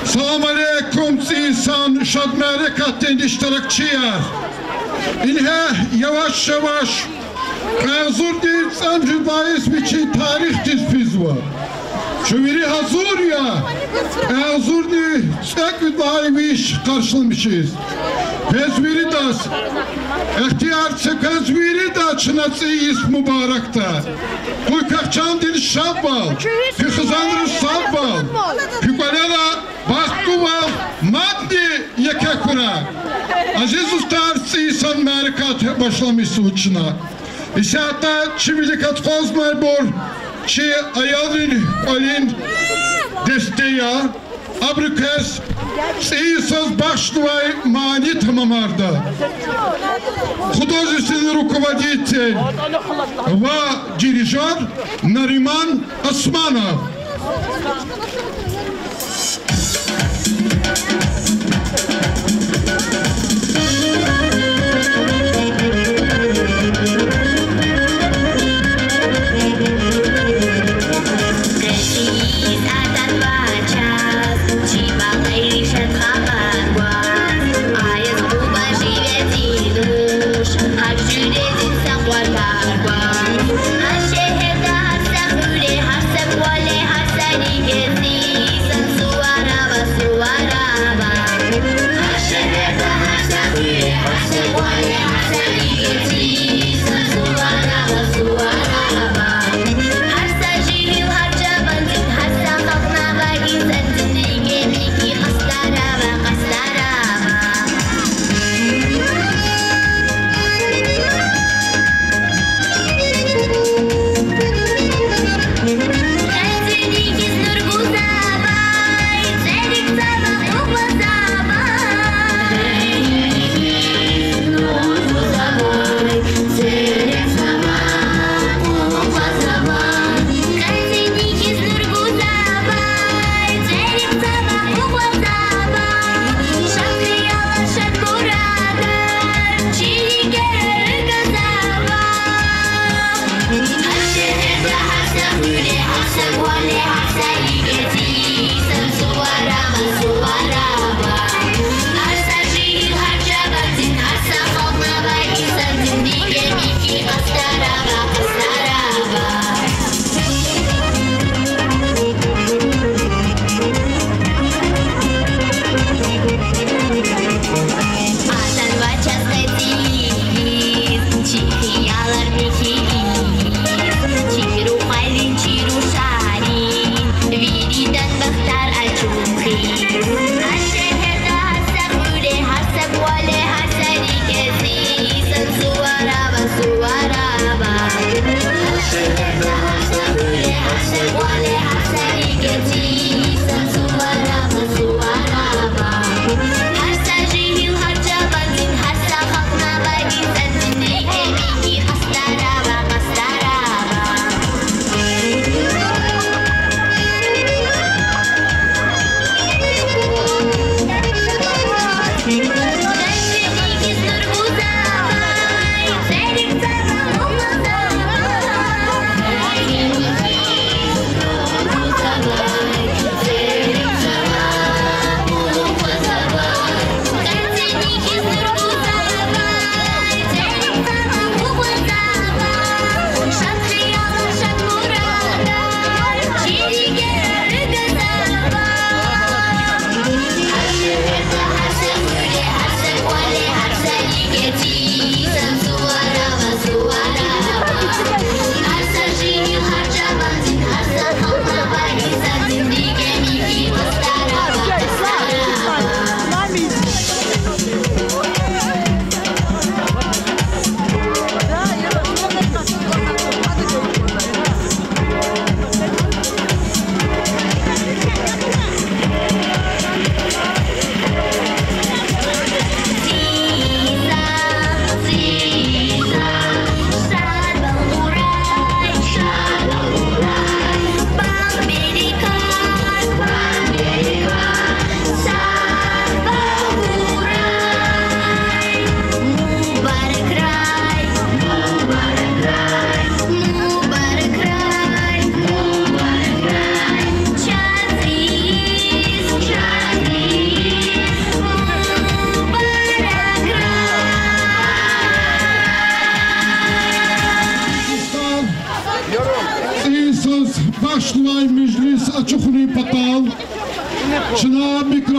Salam aleykum insan şadmere katlendi iştirakçıya. İnhe yavaş yavaş hazır değil sanki bahis biçi tarih tespit var. Şu biri hazır ya. Hazır değil. Tek bir daha bir iş karşılamışız. Pezviri das. İhtiyarçı pezviri da çınası mübarekte. Kuykakçan dil şabbal. Pükhızanırı sabbal. Pükvalala baktuval maddi yekekura. Aziz ustar insan merikat başlamış uçuna. İşte hatta çivilik atfaz merbor. Çi ayalın olin desteğe. Abrikes İsaz başlıvay mani tamamarda. Художественный руководитель ve дирижер Нариман Османов. Har şehirde har sen öyle har sen vali har sen iyi.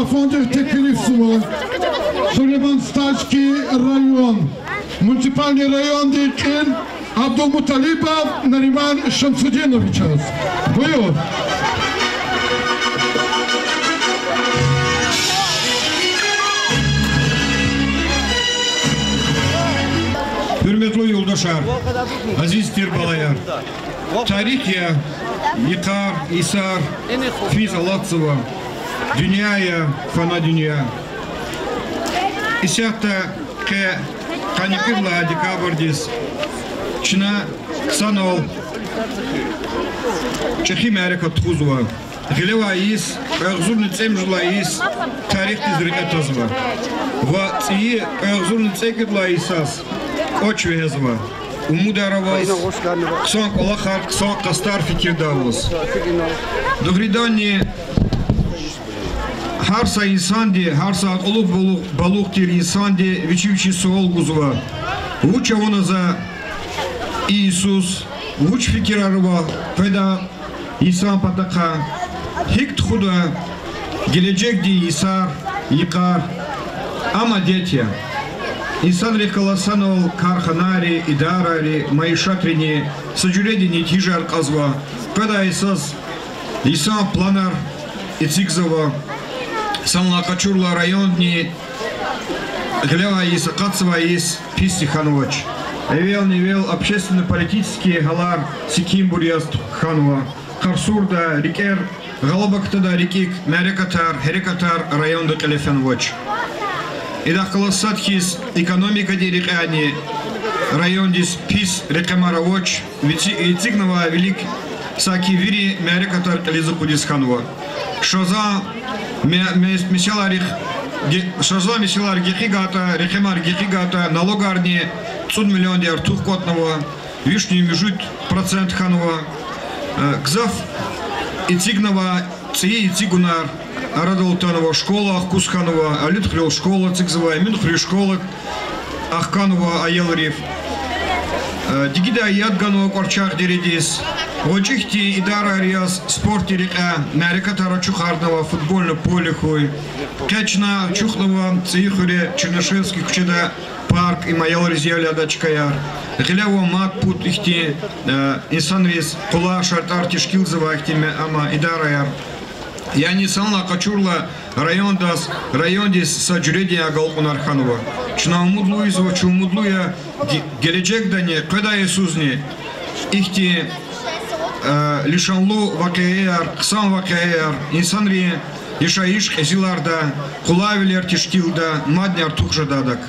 Фондов Теквилевсова, Сулейманстальский район, муниципальный район Дикин, Абдулмуталипов Нариман Шамсудинович. Buyur. Hürmetli yoldaşlar, aziz terbalayar, tarihiye, yıkar, isar, fiz alatsıva, dünyaya, fana dünya. İsyatta ke kanikırla dekabrdis, çına sanol, Çekim Amerika tuzva, gileva is, ağzurnu tsemjla is, tarih tizrika tazva. Va tsiyi ağzurnu tsekidla isas, oç vezva. Umudaravaz, kısan kolakar, kısan kastar fikirdavuz. Dogridani harsa insandi, harsa olup baluktir insandi, viçivçi soğol guzva. Vuça onaza İsus, vuç fikirarva, peda İsa pataka, hikt huda, gelecek di İsa yıkar, ama detya. İnsan rekalasan ol, karhanari, idarari, maişatrini, sacuredini tijar kazva, peda İsas, İsa planar, etsikzava, sanla kaçurla rayonni, глева is, кацва is, писти хановач. Эвел общественно-политический галар Сиким Бурьяст Ханова, Харсурда, Рикер, Галабактада, Рикик, Мерекатар, Херекатар, район до Телефенвоч. Идахкаласадхис, экономика дирикани, район дис Пис, Рекамаравоч, Вицигнова, Велик, Саки Вири, Мерекатар, Телезакудис Ханова. Шоза, Мисяларих, Шаза Мисялар Гехигата, Рекемар Гехигата, налогарни, 100 миллионер Тухкотного, Вишни Межут, процент Ханова, Гзав Ицигнова, Ци Ицигунар, Арадолтанова школа, Кусканова, Алютхрил школа, Цигзова, Минхри школа, Ахканова, Аеларев, Дигида Ядганова, Корчах Дередис, Очихти Идара Ариас, спорт Ирика, Мерекатара Чухарного, футбольно поле хуй, Кячна Чухнова, Цихуре, Чернышевский, Кучеда, парк и Майал Резьяля Дачкаяр, Гиляво Мат Пут Ихти, Инсанрис, Кула Шартар Тишкилзова Ихтиме, Ама Идараяр. Я не санла Качурла, район дас, район дис Саджуредия Агалкун Арханова. Чна умудлу изво, чу умудлуя, Геледжек Дане, Кведа Иисузни, Ихти, Лишанлу Вакеяр, Ксан Вакеяр, Инсанри, Ишаиш Хезиларда, Кулавилер Тишкилда, Мадняр Тухжададак.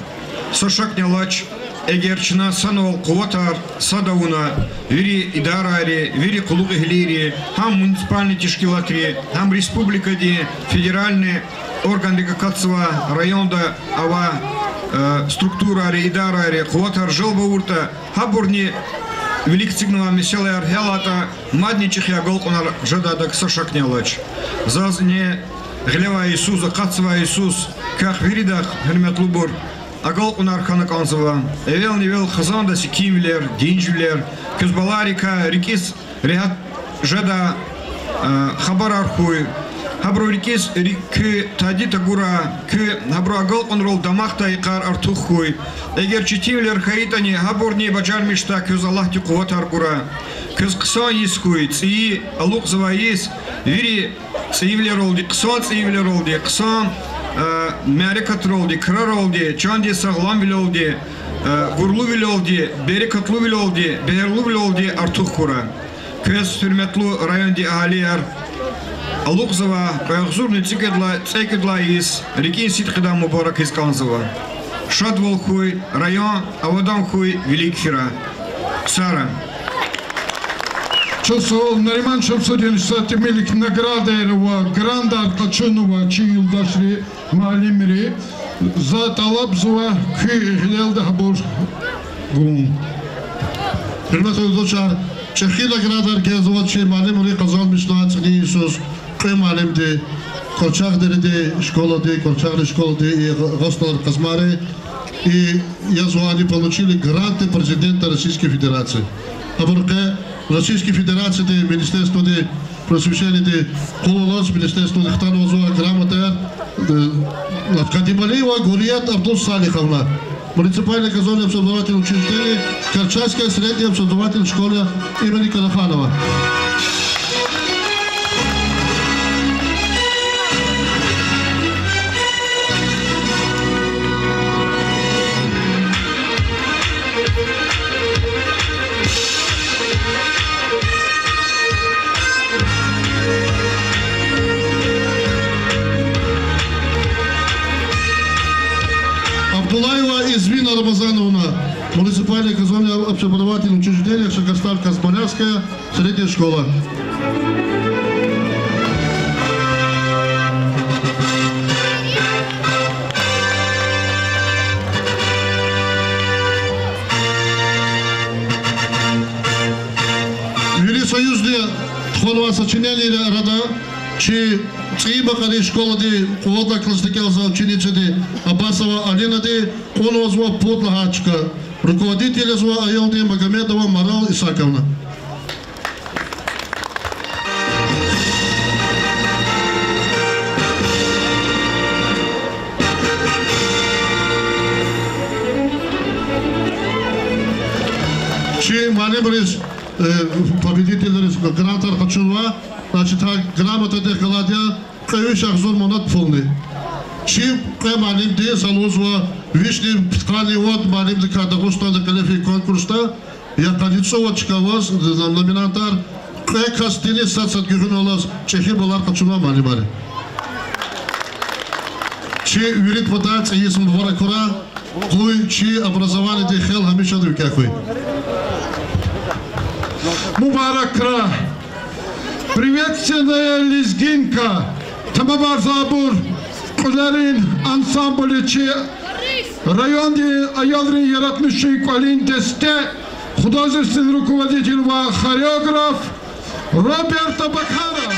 Сошакня Лач, Эгерчина Санол, Куватар, Садауна, Вири Идарари, Вири Кулугахлири, Хам муниципальный Тишкилатри, Хам республика Ди, федеральный орган Декакацева, район да Ава, структура Ари, Идарари, Куватар, Желбаурта, Хабурни, Великцигнова Мисялар, Хелата, Мадничихя Голкунар, Жададак, Сошакня Лач. Зазне Глева Иисуса, Кацева Иисус, Ках Виридах, Херметлубур, Агал Унархана Канзова, Эвел Невел Хазанда Сикимвилер, Динжвилер, Кюзбаларика, Рикис, Рехат Жада, Хабарархуй, Хабру Рикис, Рик Тадита Гура, Хабру Агал Унрол Дамахта Икар Артухуй, Эгер Читивлер Хаитани, Хабурни Баджар Мишта, Кюзалахти Куватар Гура, Кюзкса Искуй, Ци, Алукзова Ис, Вири Цивлеролди, Кса Цивлеролди, Кса Мерекатролди, Краролди, Чанди Саглам Вилолди, Гурлу Вилолди, Берекатлу Вилолди, Берлу Вилолди, Артухкура. Көз Hürmetlu районди Алияр, Алукзова, Каягзурны Цекедла из Реки Ситхида Мубарак из Канзова. Шадвол хуй, район, Авадан хуй, Великфира. Ксара. Часов Нариман Шамсудинович Сатимелик награда Эрова, Гранда Качунова, Чиилдашри, Малимри, за Талабзова, Күй Гилелда Хабур Гун. Hürmetli yoldaşlar, Çekiyle gradar gezovat şey malimri kazanmışlar Çekiyle Iisus, Kıy malimdi, Kolçak deridi, школады, Kolçaklı школады и Господар Казмары, и они получили гранты президента Российской Федерации. Российской Федерации, Министерство просвещения Кулулас, Министерство Лихтанова, грамота Кадималиева Гурият Абдул Салиховна. Муниципальное казонное образовательное учреждение, Карчайская средняя образовательная школа имени Караханова. Абдулаева Извина Рамазановна, муниципальное казонное общеобразовательное учреждение, Шагарстан-Казбалярская средняя школа. Велисоюзные тхонова сочинение рада, чи Цибакари школа де Куода классникел за ученица де Абасова Алина де Конозва Потлахачка, руководителя зва Айолди Магомедова Марал Исаковна. Чи Малибрис победитель Грантар Хачунва, значит, грамота де Галадия, Каюш Ахзор Монат полный. Чи Малим де Залузва, Вишни Ткани вот Малим де Кадагуста де Калифи конкурста, я Кадицова Чкаваз, номинантар, Кастини Сацат Гюхунолас, Чехи Балар Хачунва Малибари. Чи Вирит Вадац, Есм Варакура, Куй, Чи образование де Хел Хамиша Дюкякуй. Мубаракра. Приветственная лезгинка. Тамабар Забур. Кулерин ансамбль Че. Районный Аялрин Яратмыши Квалин Десте. Художественный руководитель ва хореограф Роберт Абакаров.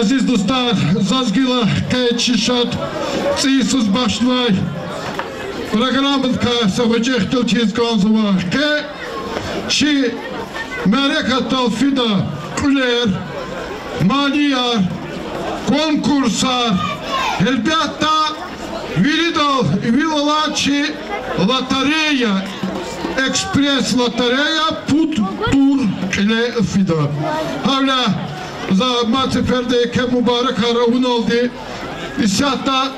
Aziz dostlar, Zazgila Kayetşişat, Tsisus Başnay, Программка Савачехтел Чизганзова, К. Ши Мерекатал Фида, Кулер, Малияр, конкурсар, ребята, видал, Вилалачи, лотерея, экспресс-лотерея, пут тур или Фида. Havla за мацеперде ке мубарак харавун олди. Исята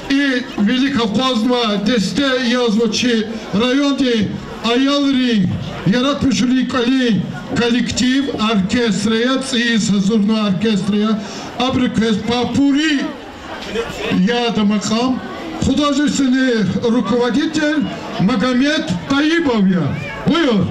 и велика козма десте язвочи райони аялри яратмышли кали коллектив оркестрия и сазурно оркестрия абриквес папури яда макам художественный руководитель Магомед Таибовья. Buyur.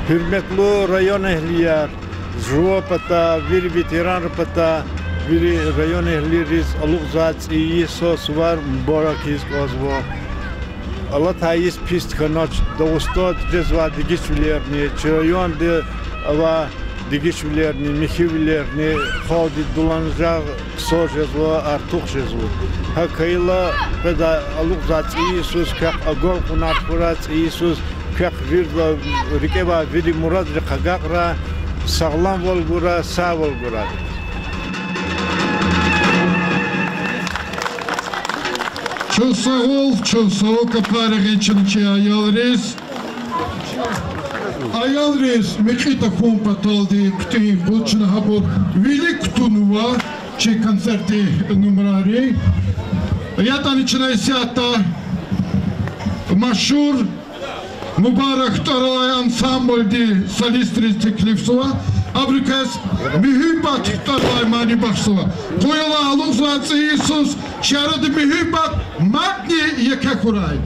Hürmetli rayon ehliler, Juvapata, bir veteran rapata, bir rayon ehliriz, aluk zat iyi sos var, mübarekiz kozvo. Allah tayiz pist kanaç, dostat cezva digiçvilerni, çirayon de ava digiçvilerni, mihivilerni, xadi dolanacak sos cezva, artık cezva. Hakayla beda aluk zat iyi sos, kak agol kunat kurat iyi sos, kak virda rikeba viri murad rikagakra, sağlam volgura, sağ volgura. Çok sağ ol kaparı geçince ayalırız. Ayalırız, mekita kompatoldi, kütüğün bulçuna habur, velik turnuva, çi konserti numarari. Yatan içine isiyatta, maşhur, mübarek taralay ansambl di solistri teklifsuva, abrikas mühibbat taralay mani baksova. Koyala aluzlatsı İsus, şaradı mühibbat matni yekakuray.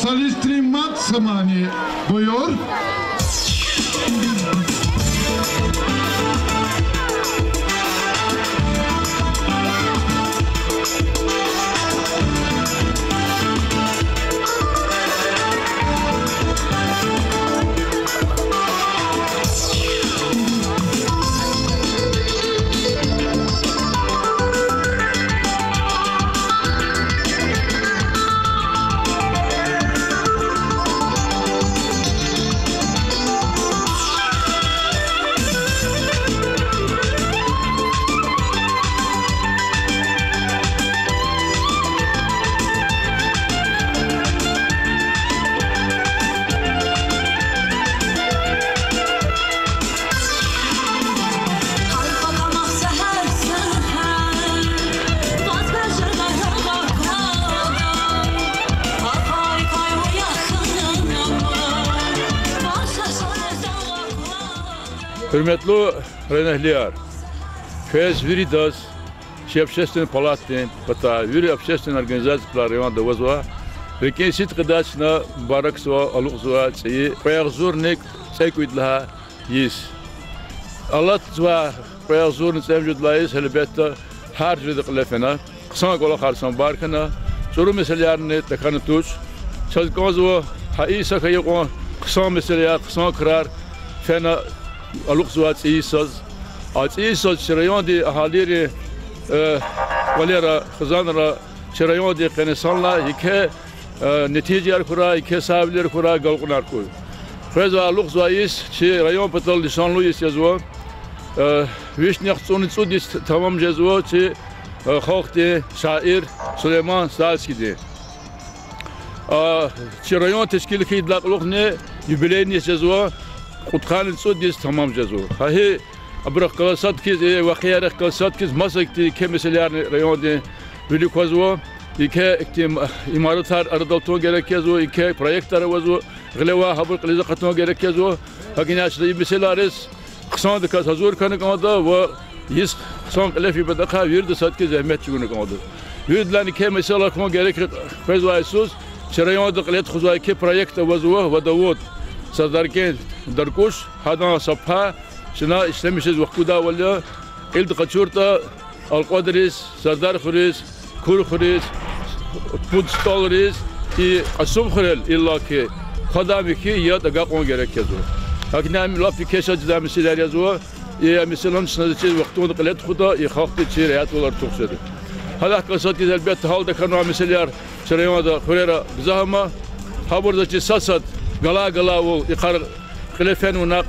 солист Римат Самани. Buyur. Hürmetli районехлияр, фез виридас, все общественные палаты, вири общественные организации района Довозова, рекенсит кадач на бараксва, алукзва, и проягзурник, цейкуидлха, есть. Аллат зва проягзурник, цейкуидлха, есть, хелебетта, харджидак лефена, ксан гола харсан баркана, суру меселярни, такана туч, чалкозва, хаиса хайокон, ксан меселяр, ксан крар, фена, алукзуат иисос, от иисос чирайонди ахалири валера хазанра чирайонди кенесанла ике нетижер кура ике савлер кура галкунар куй. Феза алукзуат иис чирайон патал лишанлу иис язва вишнях цунцудис тамам язва чи хохти шаир Сулейман Сальскиди. Чирайон тешкил хидлак лухне юбилейни язва خودخان الصوت ديس تمام جزو هاي أبرق قصات كيز وخيار قصات كيز مسكتي كمثل يعني ريون دي بيلي كوزو يكه اكتم إمارات أردلتون جرك كزو يكه بروجكتر وزو غلوا هبل قليزة قطون جرك كزو لكن أشتري مثلارس قصان دكاس هزور كانوا كمادا و يس قصان قلفي بدقها ويرد صات كيز أهمية شغونه كمادا ويرد لاني كمثل كمان جرك فيزو أسوس شريون دقلت خزوا يكه بروجكتر وزو وداود صدركين دركوش هذا صفها شنا اشتمشز وقودا ولا إلد قشورتا القدريس سردار خريس كور خريس بود ستالريس إي أسوم خريل إلا كي خدامي كي يا دقاقون جرك كزو لكن هم لا في كيشة جدا مسير يزوا إيه مثلاً شنادتشي وقتون قلت خدا يخاف تشير يات ولا تقصد هذا قصة إذا البيت حال دكانوا مسير شريان دا خريرة بزهما خبر ذا ساسد غلا ويقار خلفين وناق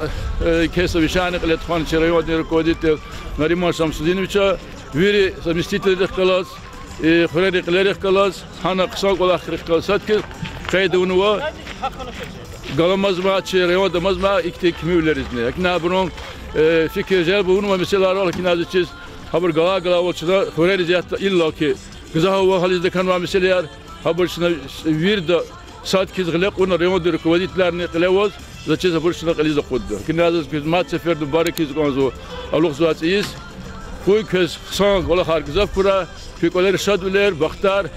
كيس بيشان قلت خان شريان دير كوديت مريم شمسدين بيشا ويري سمستيت الخلاص خريرة قليل الخلاص هنا قصاق ولا آخر الخلاصات كي قيد ونوا قال مزمع شريان دا مزمع إكتي كميولريزني لكن هبرون fikir جالب ونوا مثلا لكن هذا الشيء خبر غلا وشنا خريرة جات إلا كي كذا هو خالص ده كانوا مثلا خبر شنا ويرد ساعات كذا غلق ونا ريون دير كوديت لارني قلوز ذا شيء خبر شنا قليز قدر كنا هذا ما تسافر دبارة كذا كانوا ألوخ زوات إيش كوي كذا خسان ولا خارج زفرة في كل رشاد ولير بختار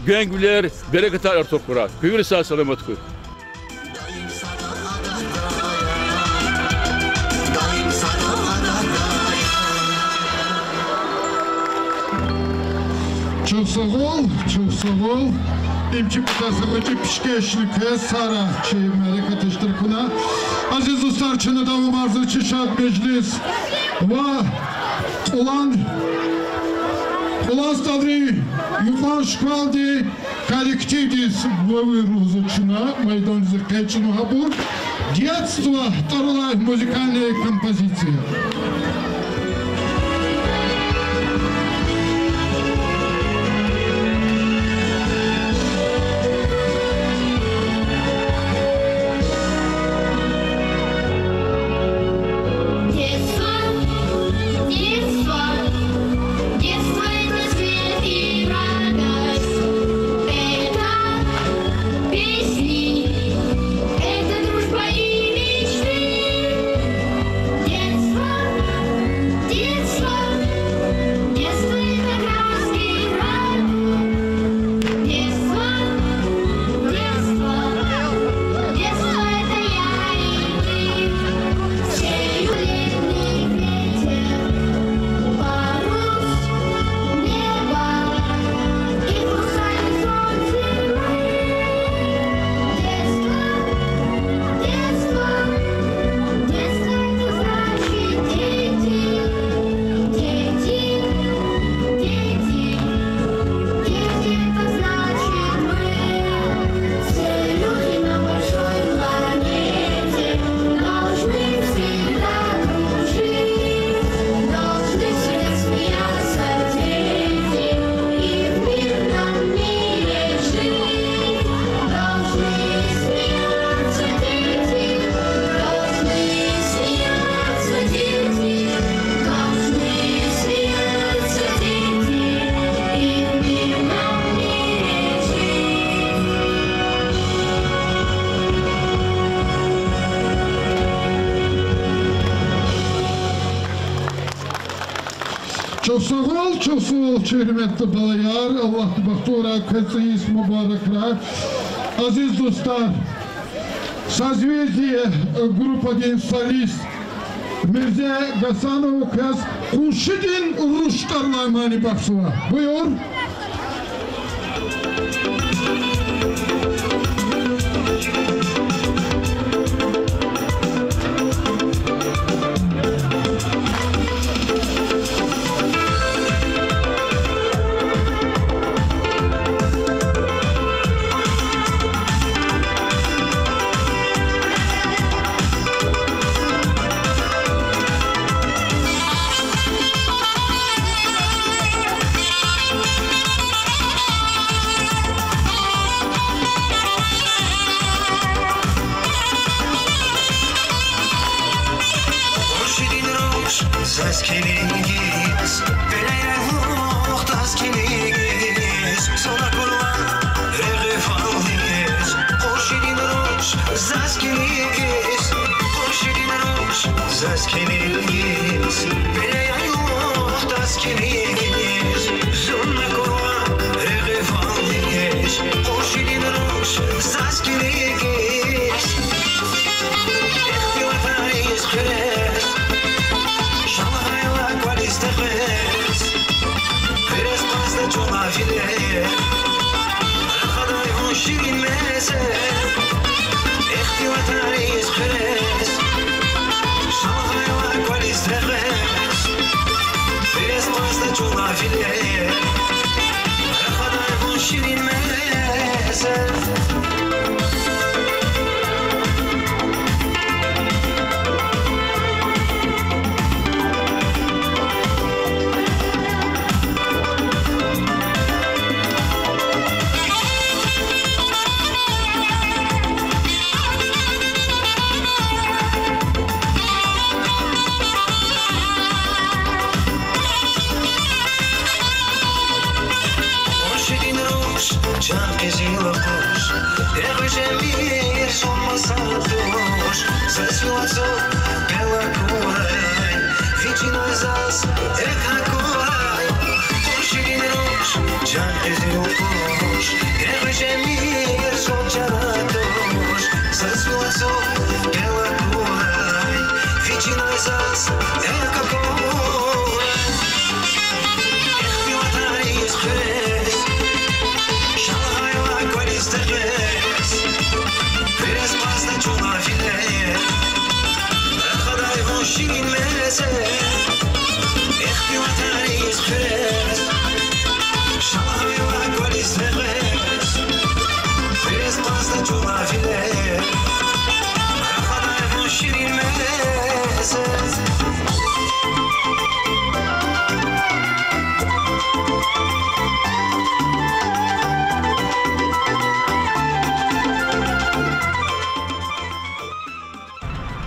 جنگ ولير بركة أرتوك برا في رسالة سلامت كل Чувствовал, имчи пытался пешкешника, Сара, чей Америка Тиштеркуна, Азиз Устарчина Даву Марзу Чишат Меджлис, Улан Ставри, Юхан Шквалди, коллективдис Вавырузучина, Майдан Закачину Хабур, детство, вторая музыкальная композиция. Çok sağ ol, hürmetli balayar. Allah baktura kıtsıyız mübarekler. Aziz dostlar, Созвездие группа один солист Mirza Gasanov kız Kuşidin Ruştarlarmani Baksuva. Buyur.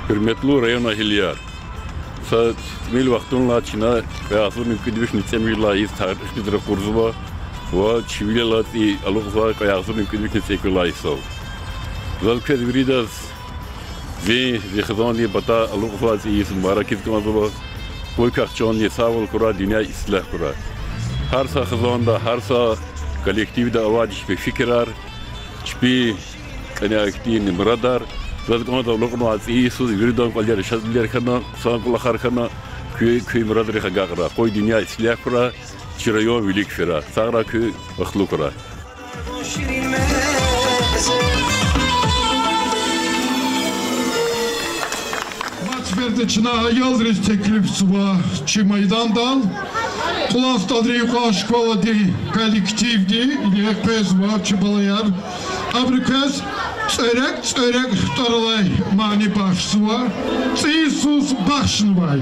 Hürmetli rayon ahiliyar. Saat mil vaktun laçına ve asıl mümkün bir nitsemiylayız tarihçidir kurzuva ve çiviyelatı alıqva kayasıl mümkün bir nitsekiylayız. Zalkez biridas ve zihzani bata alıqva ziyis mübarekiz kımazıva koy kakçon yesavul kura dünya islah kura. Harsa xizanda harsa kolektivde avadiş ve fikrar çpi kanaktin muradar Zalkona da lokno az iyi söz yürüdüm kalır şazbiler kana sanıkla harkana köy muradırı hagara koy dünya islah kura çirayo vilik fira sagra köy vaklu kura. Maç verdi çına yaldırız teklif suva çi meydandan Kulaf Tadriyuka şkola di kolektivdi iliyek pezva çi balayar Abrikaz Çörek taralay mani başsuva Tsisus başnuvay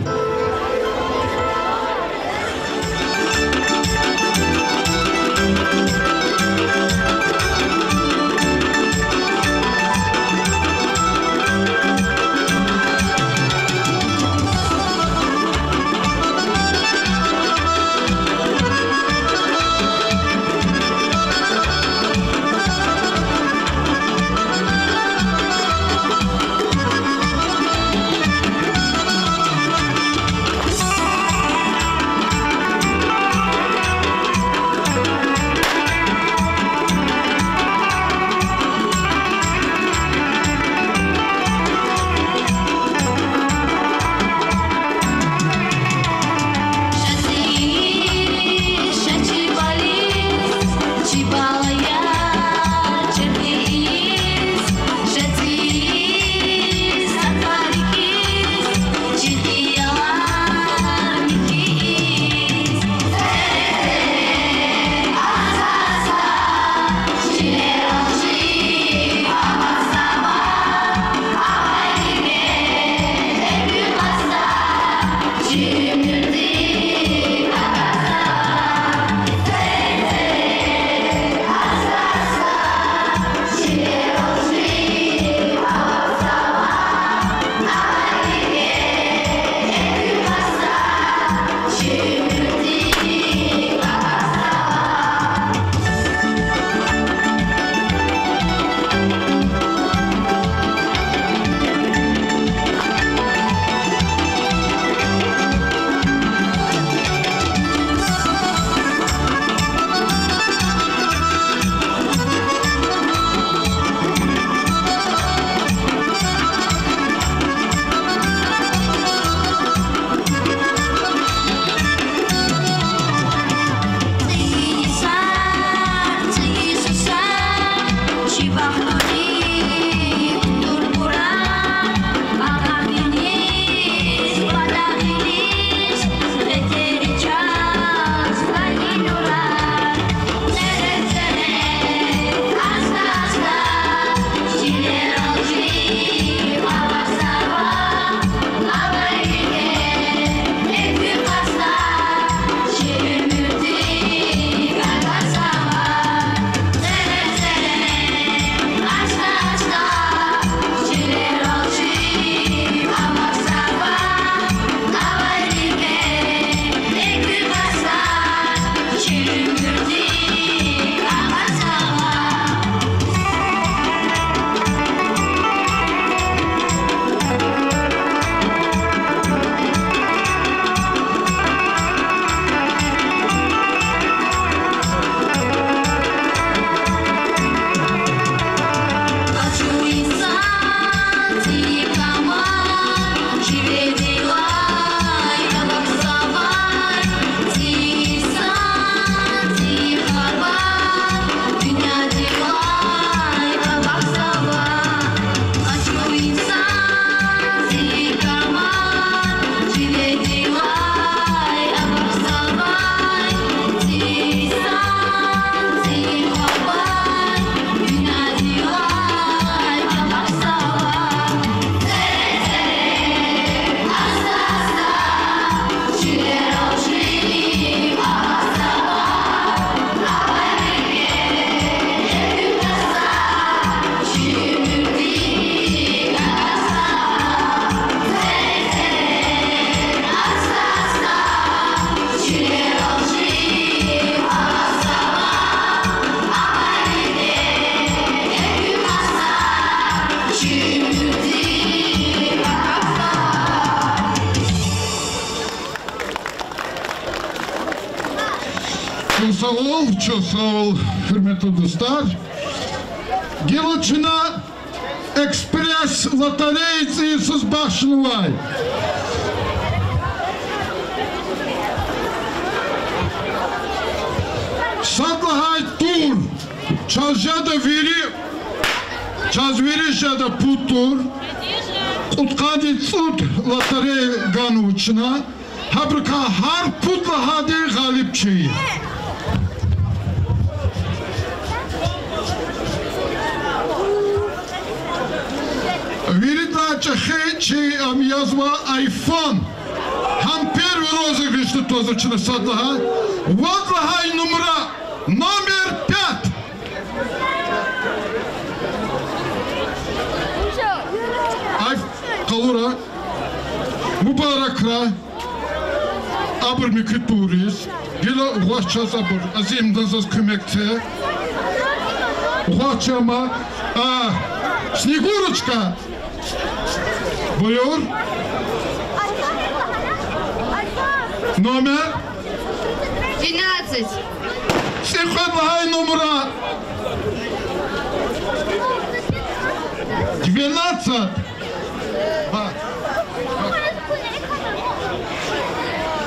Çosol, hürmetli dostlar. Gelişine ekspres lotereyası başlıyor. Sadlahay tur, çazjada veri, çazverişada putur, utkadi tsud loterey ganuçına, habrika har putla hadi galipçeyi. Видно, чехи, язва iPhone. Хам первый розыгрыш тоже чудо-садла. Вот лагай номер 5. Калура, Мубаракра, Абрмики турист, Гила Уача Забур, Азим Дазас Кумекте, Уачама, Снегурочка. Buyur. Номер? 12. Сихвай номера. 12.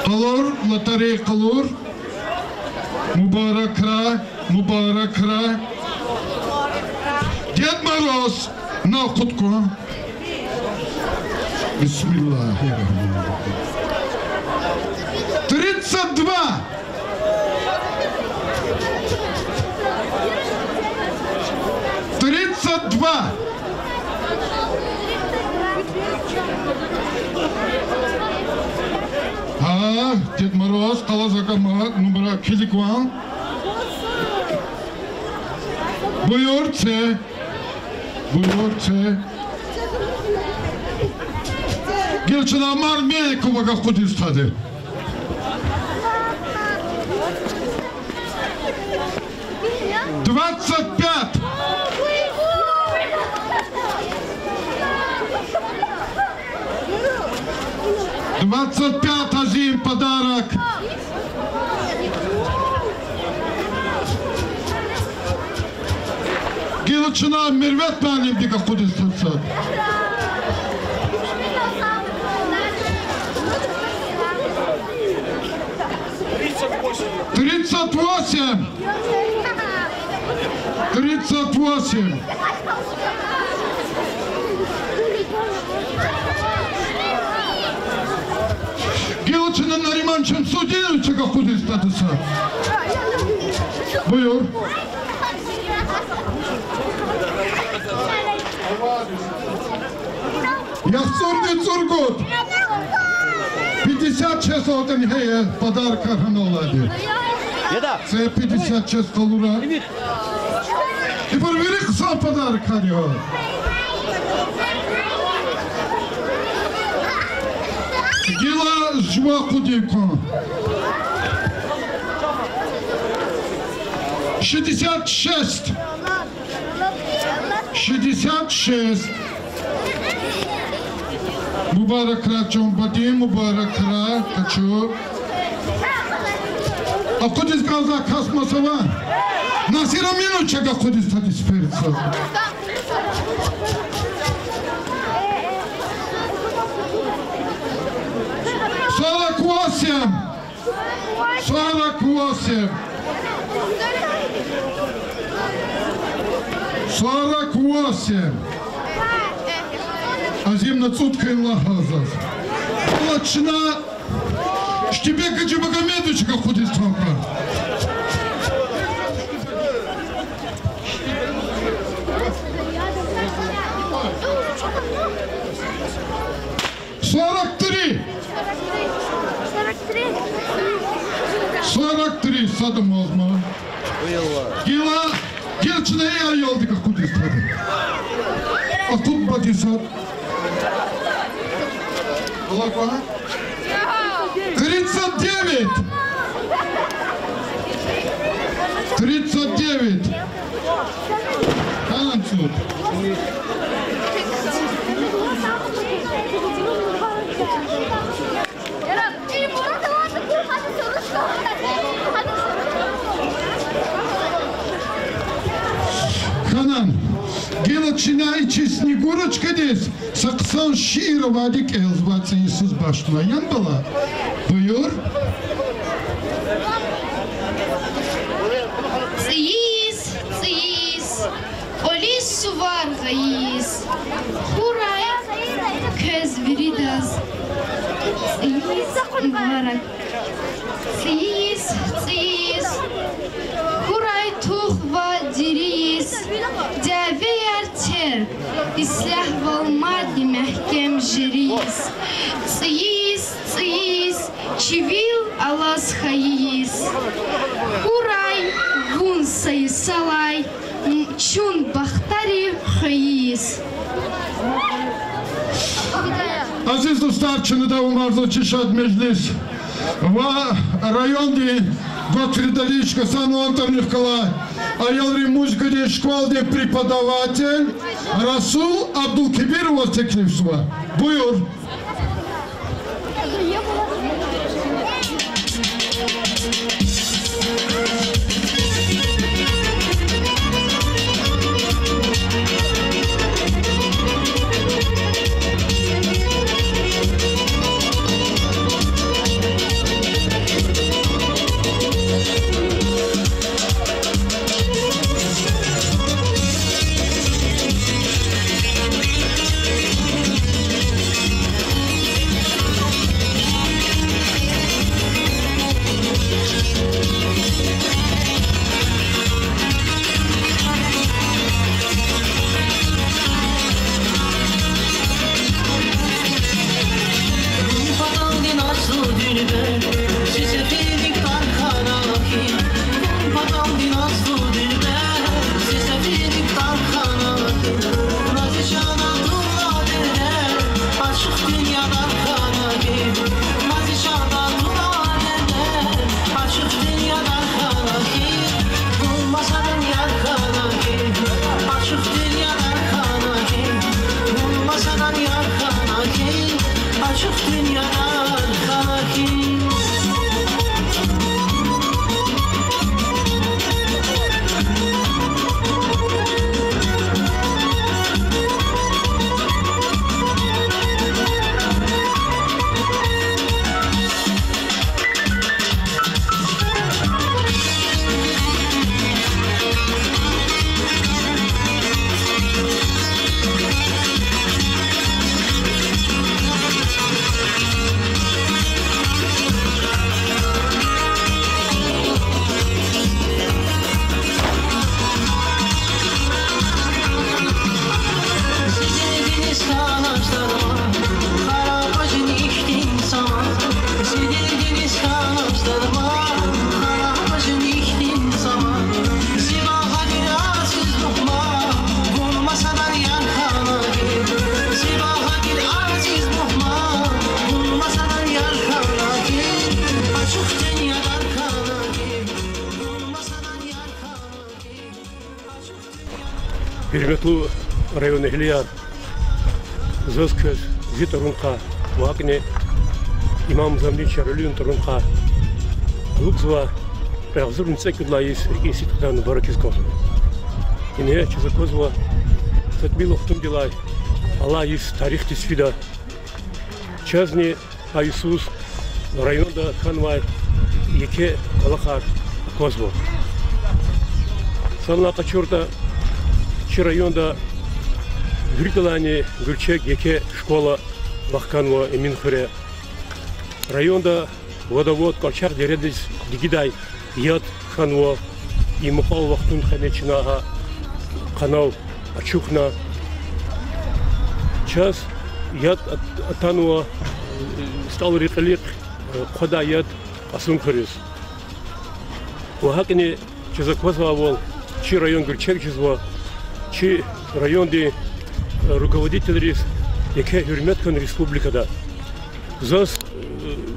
Kalur, lotereya kalur. Mübarekra, mübarekra. Ded Moroz, na kutku. Bismillahirrahmanirrahim. 32. Дед Мороз, Калазакама, номера Киликван. Buyur T. Buyur T. Gelçina marmiye kubaga Kudistadi. Двадцать пять. Азим подарок. Gelçina Mirvet benim diye Kudistadi. 38. 38. Gelçina Narimançın Sudi'nin çıka Kudistadısı. Buyur. Ясурди Цургут. 56 один гея подарка Ханолади. Це 56 калура. І порвіли кса подарка його. Гіла жва кудівко. 66. 66. Mübarekra Çombadi, Mübarekra Kaçu. A Kudis Gaza kasmasa var. Nasira Mino çeka Kudis Tadis Feritsa. Sonra Kuvasyem. Sonra Kuvasyem. Sonra Kuvasyem. Азим на цуткаем лахазас. Лачина, штебе Гаджи Магомедовича ходит стромка. Сорок три садом озма. Гила, гелчина я елди как ходит стромка. А тут батисат. 39. 39. Танцуют. Gelçina içi Снегурочка дес. Saksan şiir vadik elzbatsı Isus başlayan bala. Buyur. Циис, Олис сувар гаис. Хурай, көз виридаз. Циис, мбарак. Циис, Хурай тухва дирис. Дявер тер. Ислях волмади мехкем жирис. Циис, чивил алас хаис. Хурай, гун sayısalay, çun bahtari xeyiz. Aziz dostlar, Çınıda umarzo çişad meclis. Va rayonde Готридаличка Сан-Антоних Кала, Аялри Музгади школде преподаватель Расул Абдулкибирова Теклифсова. Buyur. Hürmetli rayon ehliler, Zözköz, Zitorunqa, Vakne, İmam Zamdin Şerölü'nün Torunqa, Lugzva, Rağzır Nitsekudlayız, İsitkudan Barakis Kozva. Yine Çizı Kozva, Tatbil Oxtum Dilay, Allah Yis Tarih Tisfida, Çazni Aysus, rayonda Kanvay, Yeke Kalakar Kozva. Sanla Kaçurda, районда Гриталани, Гурчек, Яке, школа Вахканова, Эминхуре. Районда водовод, Колчар, Дередис, Дигидай, Яд, Ханво, и Мухал Вахтун Ханечинага, канал Ачухна. Час Яд Атанова стал рекалик, Хода Яд Асунхурис. Вахакини Чизаквазавол, Чи район Гурчек Чизва, Чи районде руководители яке hürmetken республикада зас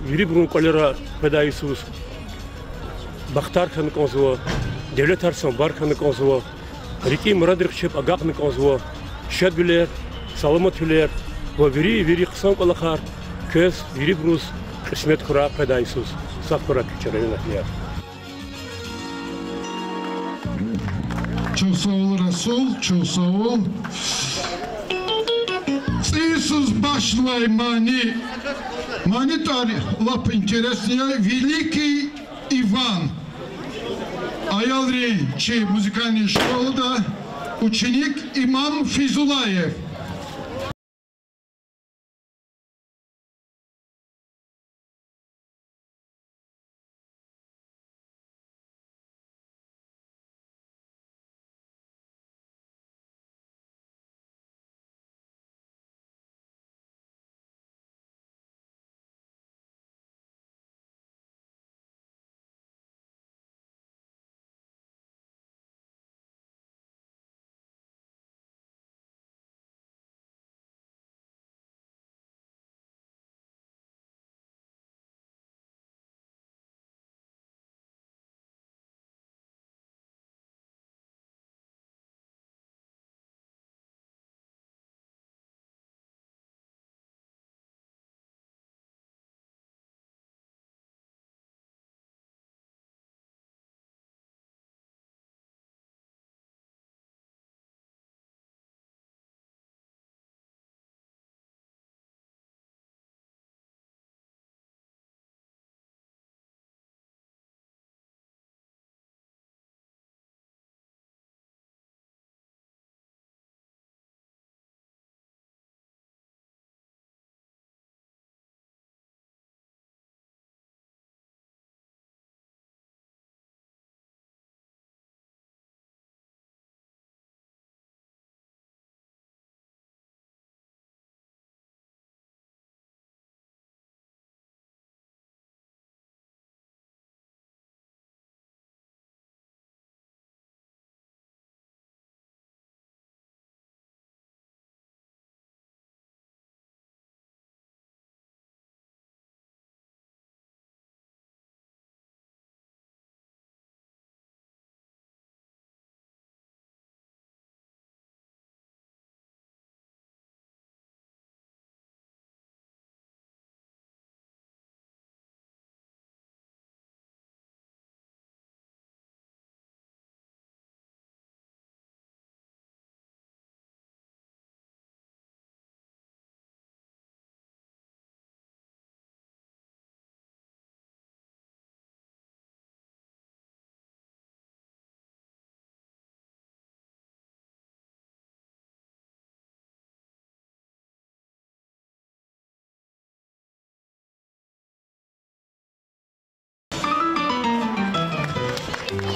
вирибрун колера педайсус бахтар хан конзво devlet arsan barkanı konzvo riki muradırçıp agakını konzvo şedbiler salamatüler ve viri kısan kolakar köz viri brus kısmet kura pedaysus sakura küçerine ya Çoğsağol Rasul, çoğsağol. Иисус башлай мани. Мани тарих, лап интереснее, Великий Иван. Аялри, чей музыкальной школы, да, ученик имам Физулаев.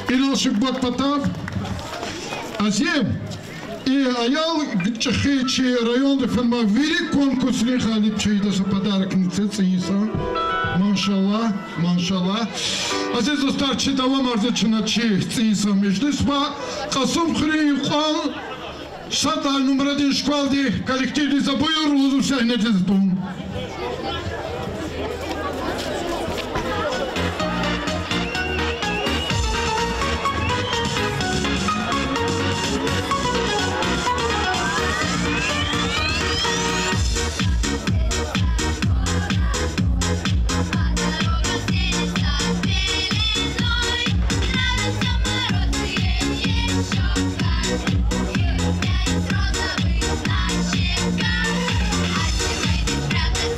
Илашик Батпатав, Азем, и аял Чахечи район Фенмавири конкурс лихали чейдаса подарок Ницециса. Машаллах, машаллах. Азизу старчи давам арзачина Чейдаса междусма. Касум Хри Қан, Шата номер школы коллективный забой рулу сайнедиздум. Спрятать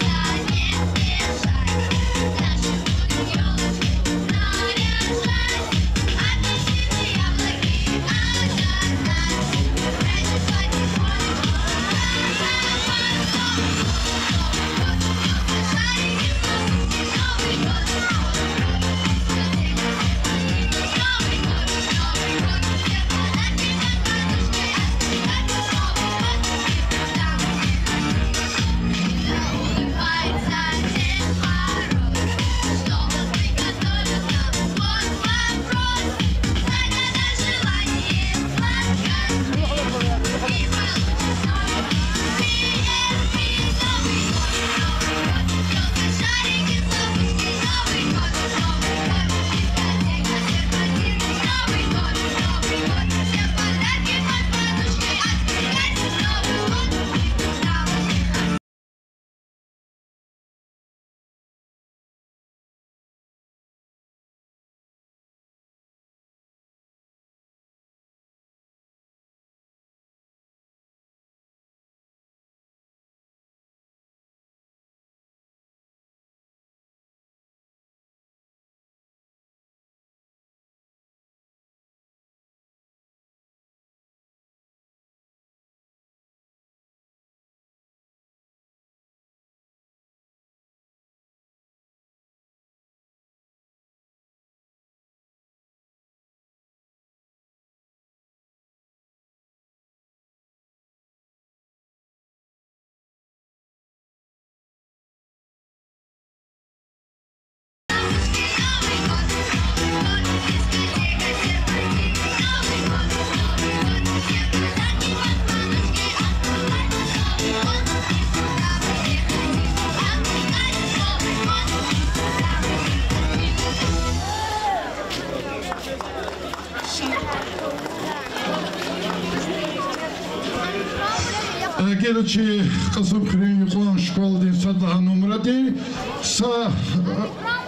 Gelişi kızım kırın yukarı şkolda sadha numaradi sa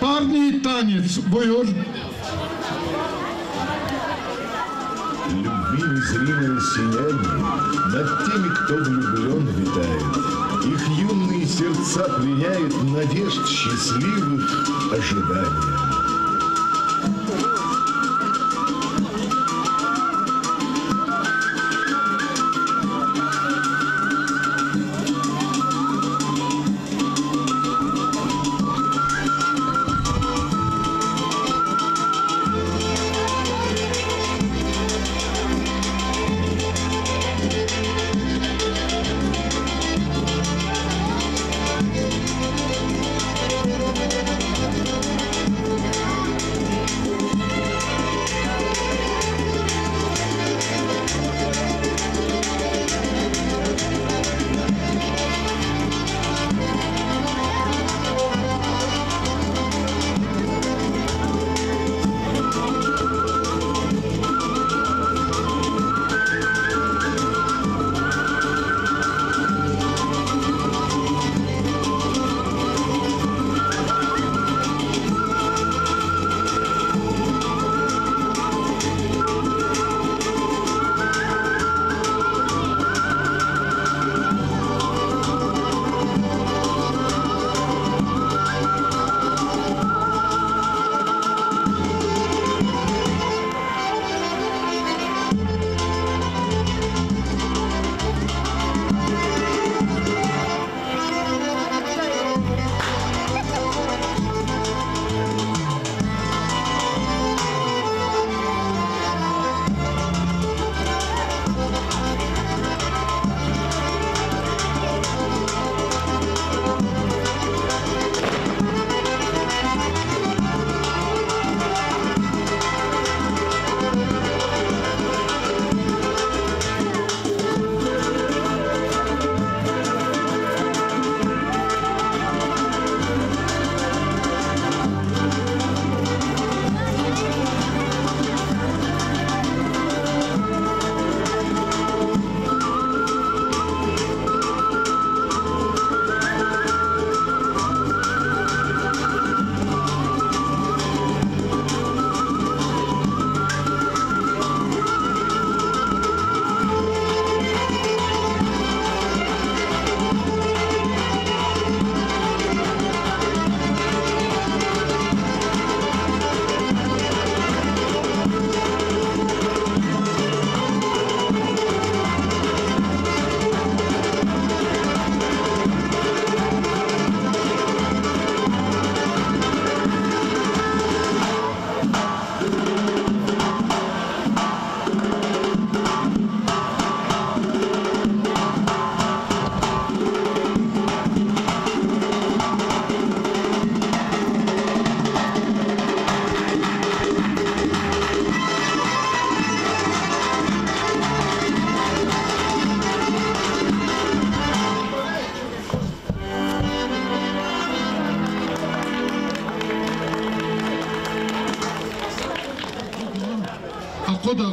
parni tanец buyur. Любви незримое сияние над теми, кто влюблен, витает. Их юные сердца пленяют надежд счастливых ожиданий.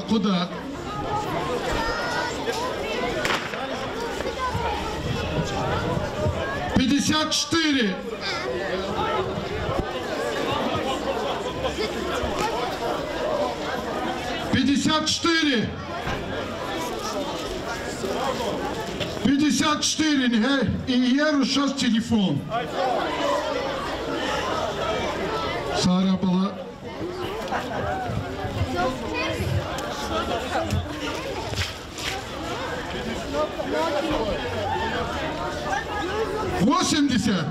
Куда? Пятьдесят 54. Пятьдесят 54. И я сейчас телефон. Сара была. Восемьдесят.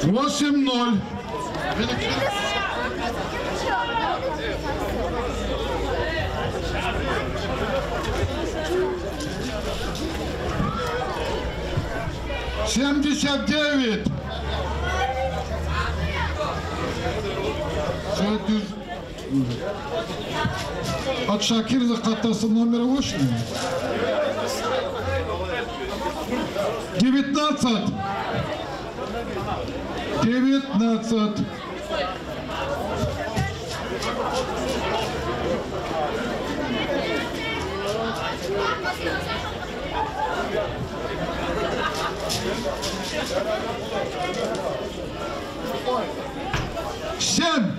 8-0. 79. От Шакир захватался номер 8. 19. 19. 7.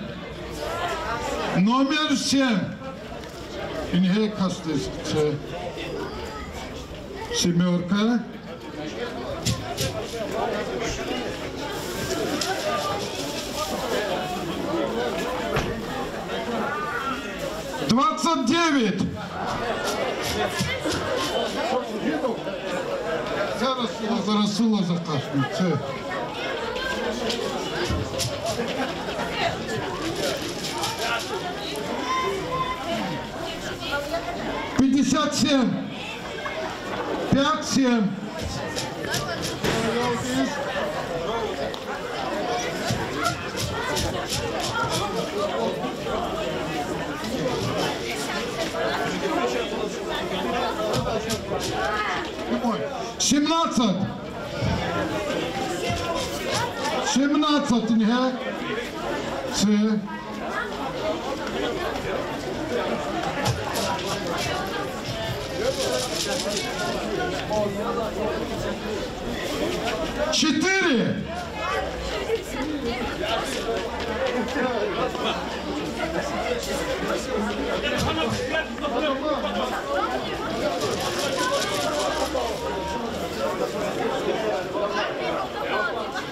Номер 7. Инге кастес. Семерка. Двадцать 9. Зараз сила закашнется. 57. 5-7. Семнадцать. 17 инге. С. 4.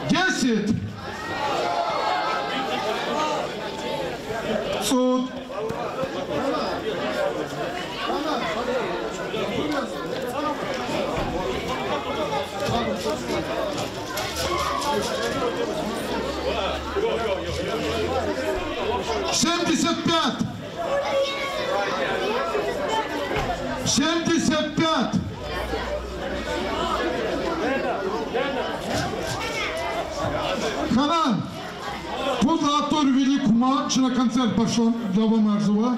10. Суд. 75. 75. Ханан, после Атор Великума, на концерт пошел Джаба Марзова.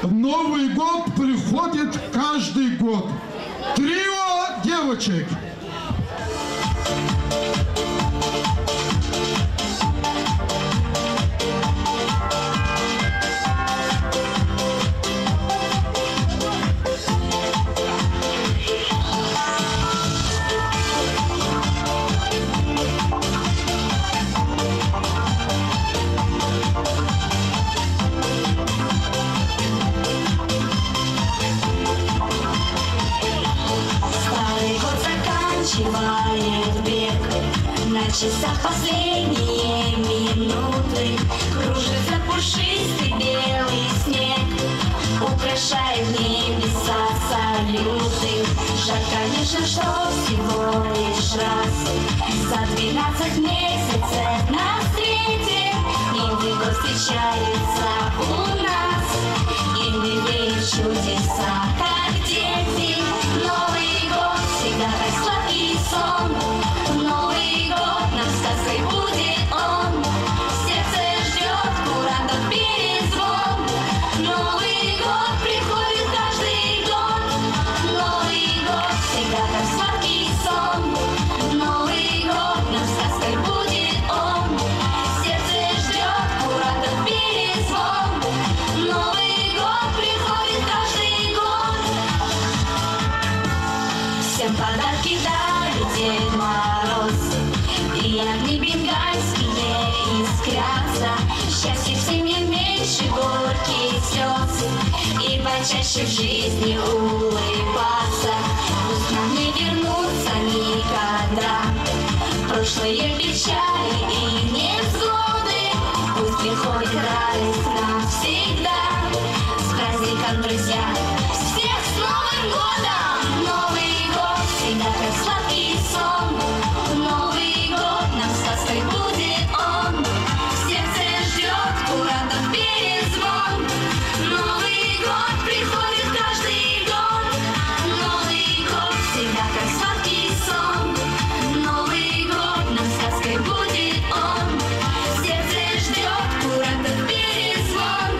Новый год приходит каждый год. Трио девочек. Заканчивает бег, на часах последние минуты. Кружится пушистый белый снег, украшает небеса салюты. Жаль, конечно, что всего лишь раз за 12 месяцев на свете индиго встречается у нас. И мы верим в чудеса, как дети. Новый год всегда так сладкий сон. Новый год нам сказкой будет он. Сердце ждет курантов перезвон. Новый год приходит каждый год. Новый год всегда так сладкий сон. Новый год нам сказкой будет он. Сердце ждет курантов перезвон. Новый год приходит каждый год. Всем подарки дарит Дед Мороз, и огни бенгальские искрятся. Счастье в семье меньше горьких слез, и почаще в жизни улыбаться. Пусть нам не вернуться никогда прошлые печали и невзгоды. Пусть приходит радость навсегда. С праздником, друзья! Всех с Новым годом! Новый год всегда как сладкий сон. Новый год нам сказкой будет он. Сердце ждет курантов перезвон. Новый год приходит каждый год. Новый год всегда как сладкий сон. Новый год нам сказкой будет он. Сердце ждет курантов перезвон.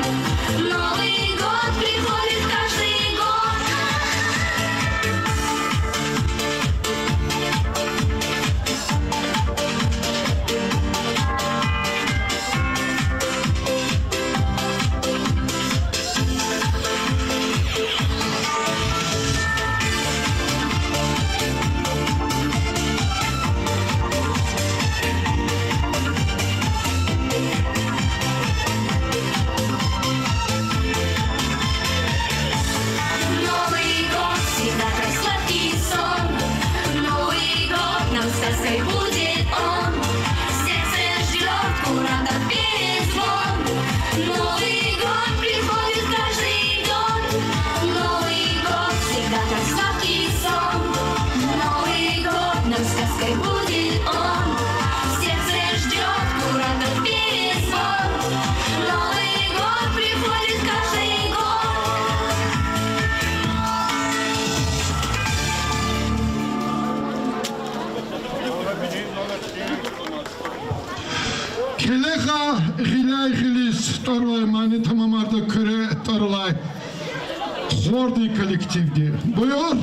Новый год приходит каждый Ха гилай гилис второй мани тамамарда köre тарылай. Хордый коллективди. Buyur.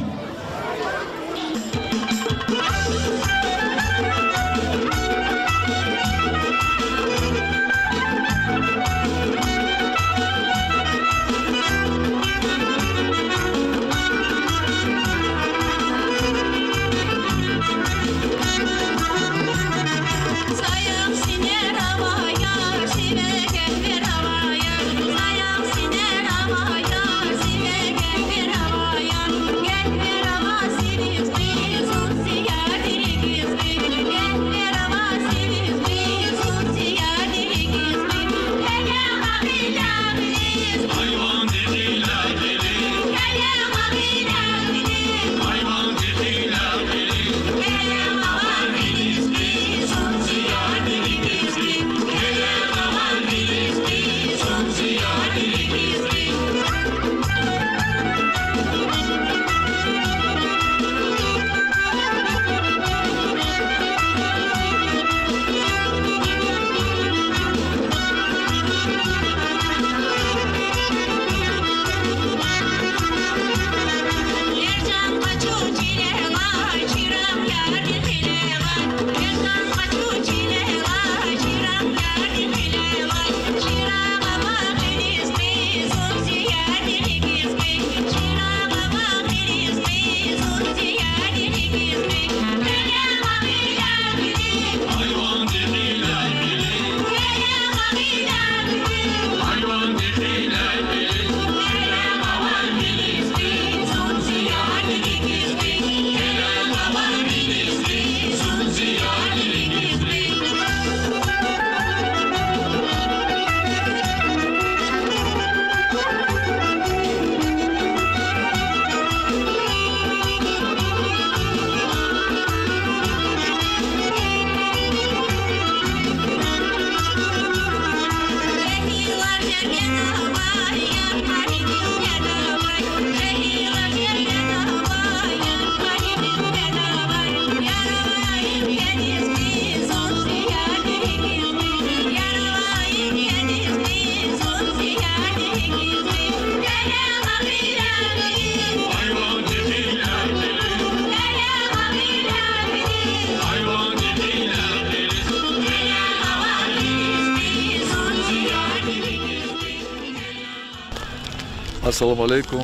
Assalamu alaikum.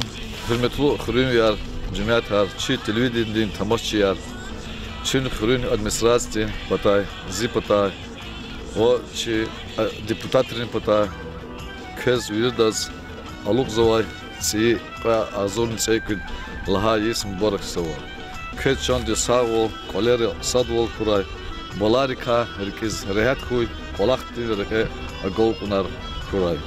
Hürmetli Xurun cemiyetler, çi televizyon tamaşçılar, çi Xurun administrasyon patay, zipatay, o çi deputatların patay, kez üyedas, aluk zavay, si azon seykün lahayis mübarek sava. Kez çan de sağol, koleri sadvol kuray, balarika herkes rehat kuy, kolakti reke agol kunar kuray.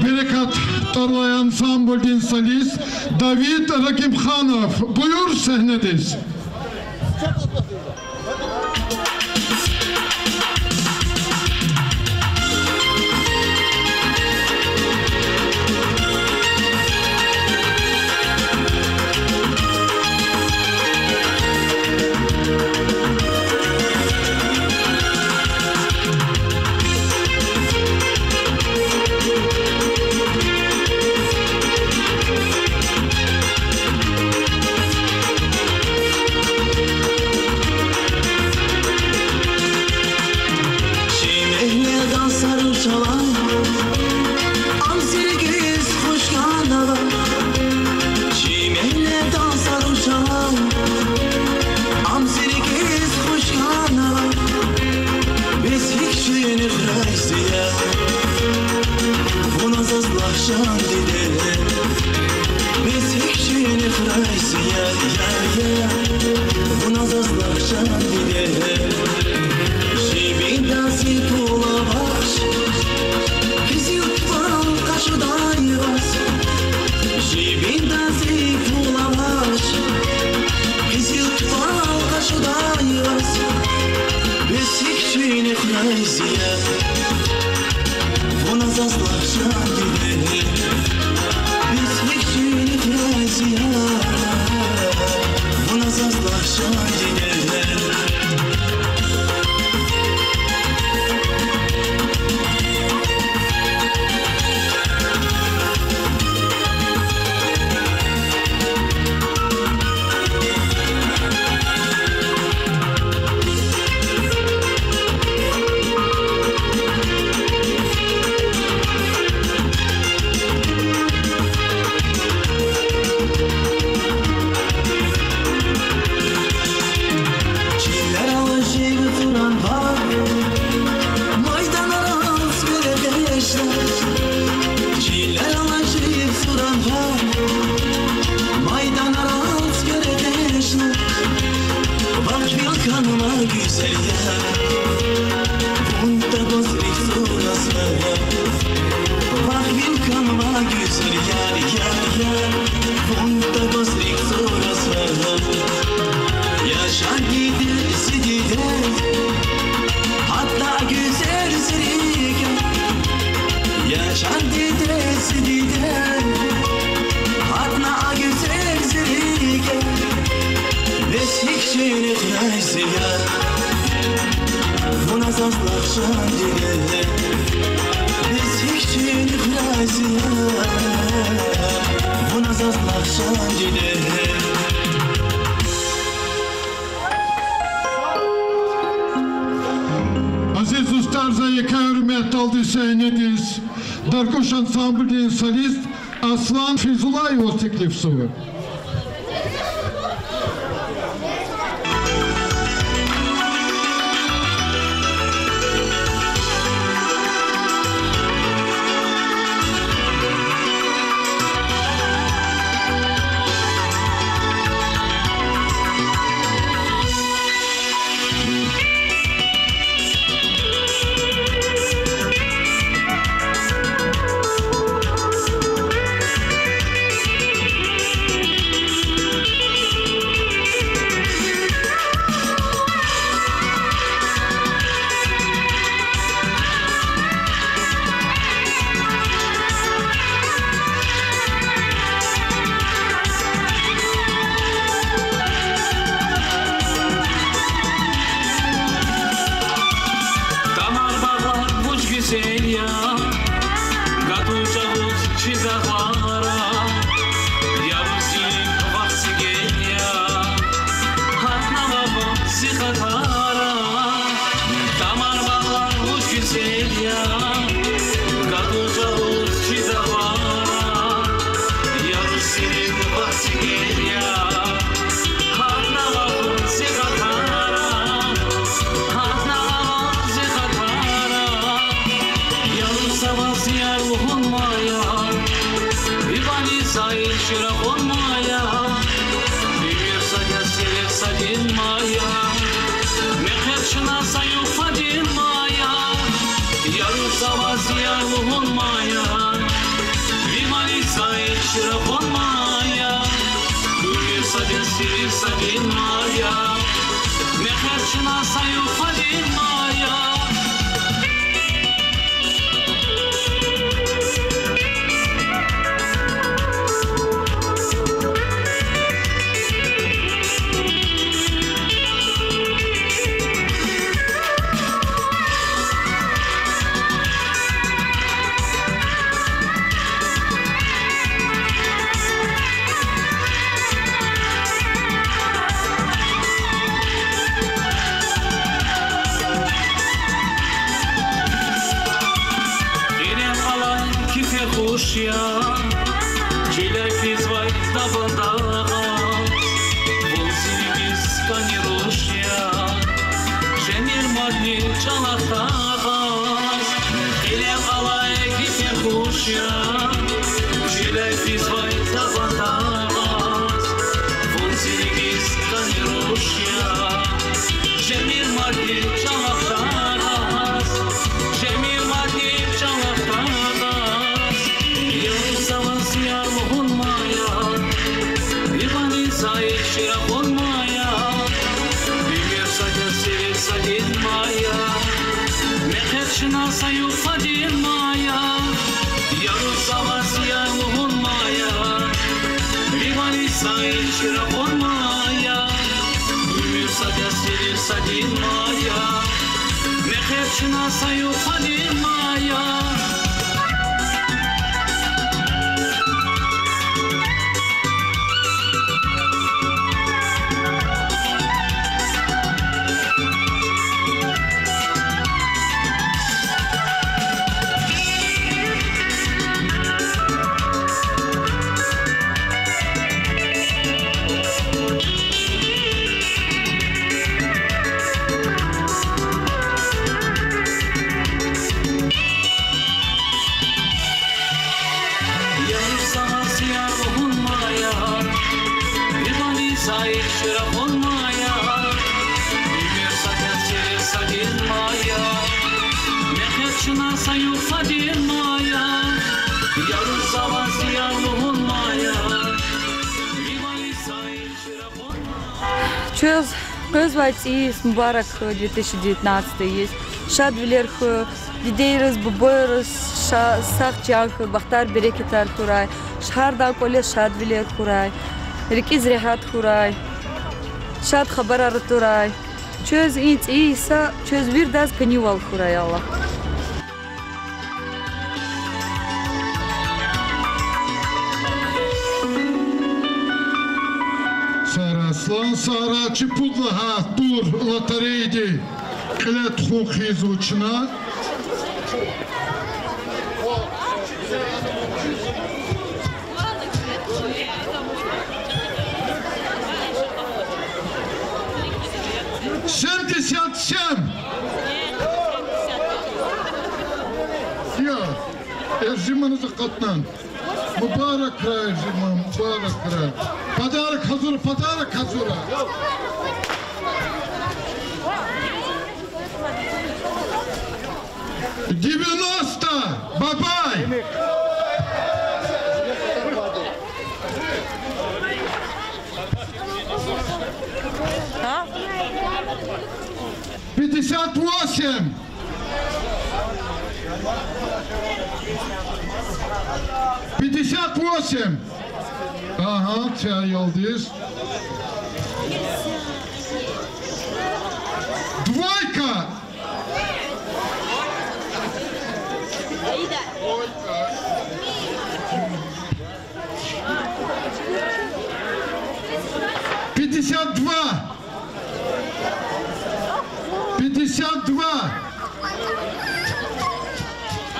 Berekat Tarlay Ansambul'den solist David Rakimkhanov. Buyur sahnedeyiz. Ona Aziz dostlar, zayıka hürmet aldı seynediz. Darkoş Ansamblı'nın solist Aslan Fizulayev teklif sunuyor. Кызвайцис Мубарак 2019 есть. Шад Вилерх, Дидейрос, Бубойрос, Сахчанх, Бахтар Берекетар Хурай, Шхардан Коле Шад Вилер Хурай, Рикиз Рехат Хурай, Шад Хабарар Турай, чөз иц иса чөз вирдаз канивал хураяла. Слан сара чипудлаха тур лотерейди клет хук изучена. Семьдесят семь. Я Эржиман закатнан. Мубарак край, Эржиман, мубарак край. Подарок хазура, подарок хазура. Девяносто, бабай. Пятьдесят восемь. 58. Aha, çay yıldız. Двойка. Пятьдесят два. 52.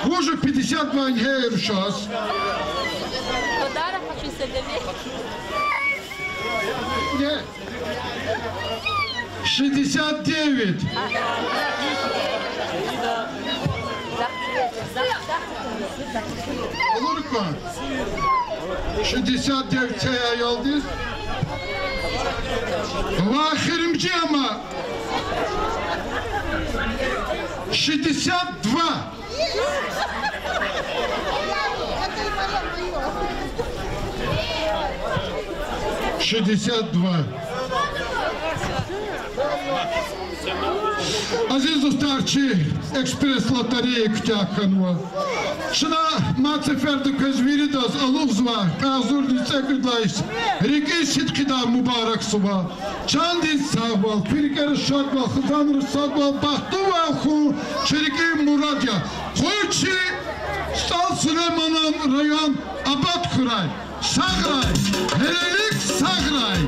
Боже, 52 не сейчас. Подарок хочу себе. Нет. 69. Olur mu? 69 çaya yıldız. Vahirimci ama 62. Aziz dostlar, ekspres lotereyi küçükkanwa. Şuna matseferdi közviri das aluzva, kazur ditsekudlayız. Riki sitkida mübarek suba. Çandi sağval, pirikeri şakval, hıtanrı sağval, bahtuval khu, çeriki muradya. Koyçi, Stal Süleyman'ın rayon Abad Kuray. Sağray, helelik Sağray.